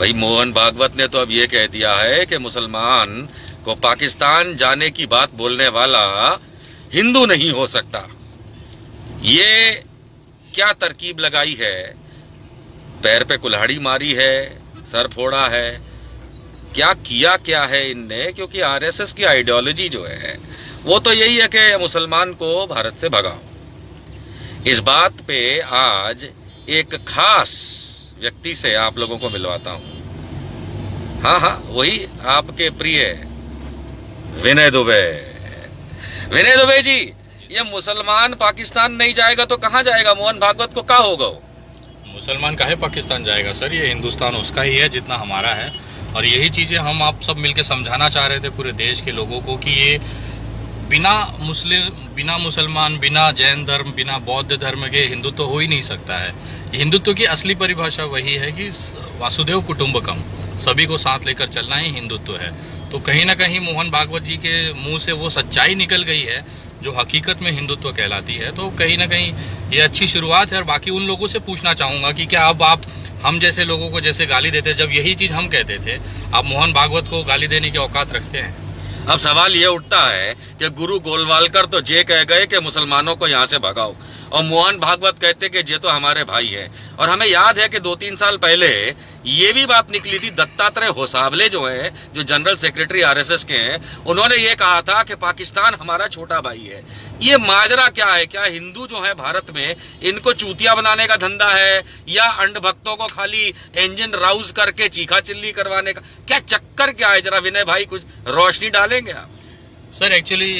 भाई मोहन भागवत ने तो अब ये कह दिया है कि मुसलमान को पाकिस्तान जाने की बात बोलने वाला हिंदू नहीं हो सकता। ये क्या तरकीब लगाई है, पैर पे कुल्हाड़ी मारी है, सर फोड़ा है, क्या है इनने? क्योंकि आरएसएस की आइडियोलॉजी जो है वो तो यही है कि मुसलमान को भारत से भगाओ। इस बात पे आज एक खास व्यक्ति से आप लोगों को मिलवाता हूं। हाँ, वही आपके प्रिय विनय दुबे। विनय दुबे जी, ये मुसलमान पाकिस्तान नहीं जाएगा तो कहां जाएगा? मोहन भागवत को क्या होगा? मुसलमान काहे पाकिस्तान जाएगा सर? ये हिंदुस्तान उसका ही है जितना हमारा है, और यही चीजें हम आप सब मिलकर समझाना चाह रहे थे पूरे देश के लोगों को कि ये बिना मुसलमान, बिना जैन धर्म, बिना बौद्ध धर्म के हिंदुत्व तो हो ही नहीं सकता है। हिंदुत्व की असली परिभाषा वही है कि वासुदेव कुटुंबकम, सभी को साथ लेकर चलना ही हिंदुत्व है। तो कहीं ना कहीं मोहन भागवत जी के मुंह से वो सच्चाई निकल गई है जो हकीकत में हिंदुत्व कहलाती है। तो कहीं ना कहीं ये अच्छी शुरुआत है, और बाकी उन लोगों से पूछना चाहूंगा कि क्या अब आप हम जैसे लोगों को जैसे गाली देते, जब यही चीज हम कहते थे, आप मोहन भागवत को गाली देने की औकात रखते हैं? अब सवाल ये उठता है कि गुरु गोलवालकर तो जे कह गए कि मुसलमानों को यहां से भगाओ, और मोहन भागवत कहते कि जे तो हमारे भाई है। और हमें याद है कि 2-3 साल पहले ये भी बात निकली थी, दत्तात्रेय होसावले जो है, जो जनरल सेक्रेटरी आरएसएस के हैं, उन्होंने ये कहा था कि पाकिस्तान हमारा छोटा भाई है। ये माजरा क्या है? क्या हिंदू जो है भारत में, इनको चूतिया बनाने का धंधा है, या अंध भक्तों को खाली इंजन राउज करके चीखा चिल्ली करवाने का क्या चक्कर क्या है? जरा विनय भाई कुछ रोशनी डालेंगे आप? Sir actually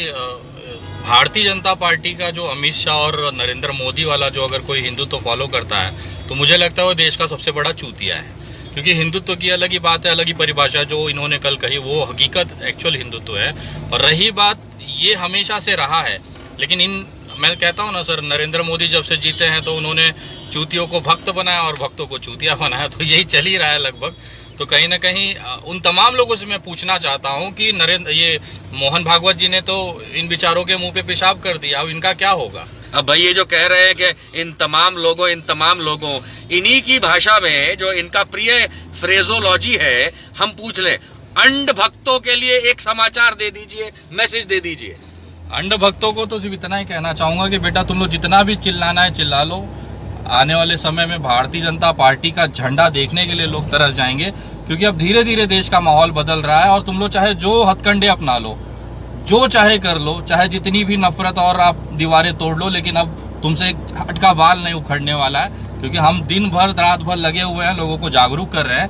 Bharatiya Janata party का जो अमित शाह और नरेंद्र मोदी वाला जो अगर कोई हिंदुत्व फॉलो करता है तो मुझे लगता है वो देश का सबसे बड़ा चूतिया है। क्योंकि हिंदुत्व की अलग ही बात है, अलग ही परिभाषा जो इन्होंने कल कही वो हकीकत एक्चुअल हिंदुत्व है। और रही बात, ये हमेशा से रहा है, लेकिन मैं कहता हूं ना सर, नरेंद्र मोदी जब से जीते हैं तो उन्होंने चूतियों को भक्त बनाया और भक्तों को चूतिया बनाया, तो यही चल ही रहा है लगभग। तो कहीं ना कहीं उन तमाम लोगों से मैं पूछना चाहता हूं कि ये मोहन भागवत जी ने तो इन विचारों के मुंह पे पेशाब कर दिया, अब इनका क्या होगा? अब भाई ये जो कह रहे हैं कि इन तमाम लोगों इन्हीं की भाषा में जो इनका प्रिय फ्रेजोलॉजी है, हम पूछ ले, अंध भक्तों के लिए एक समाचार दे दीजिए, मैसेज दे दीजिए। अंध भक्तों को तो सिर्फ इतना ही कहना चाहूंगा कि बेटा तुम लोग जितना भी चिल्लाना है चिल्ला लो, आने वाले समय में भारतीय जनता पार्टी का झंडा देखने के लिए लोग तरस जाएंगे। क्योंकि अब धीरे धीरे देश का माहौल बदल रहा है, और तुम लोग चाहे जो हथकंडे अपना लो, जो चाहे कर लो, चाहे जितनी भी नफरत और आप दीवारें तोड़ लो, लेकिन अब तुमसे एक हटका बाल नहीं उखड़ने वाला है। क्योंकि हम दिन भर रात भर लगे हुए हैं, लोगों को जागरूक कर रहे हैं।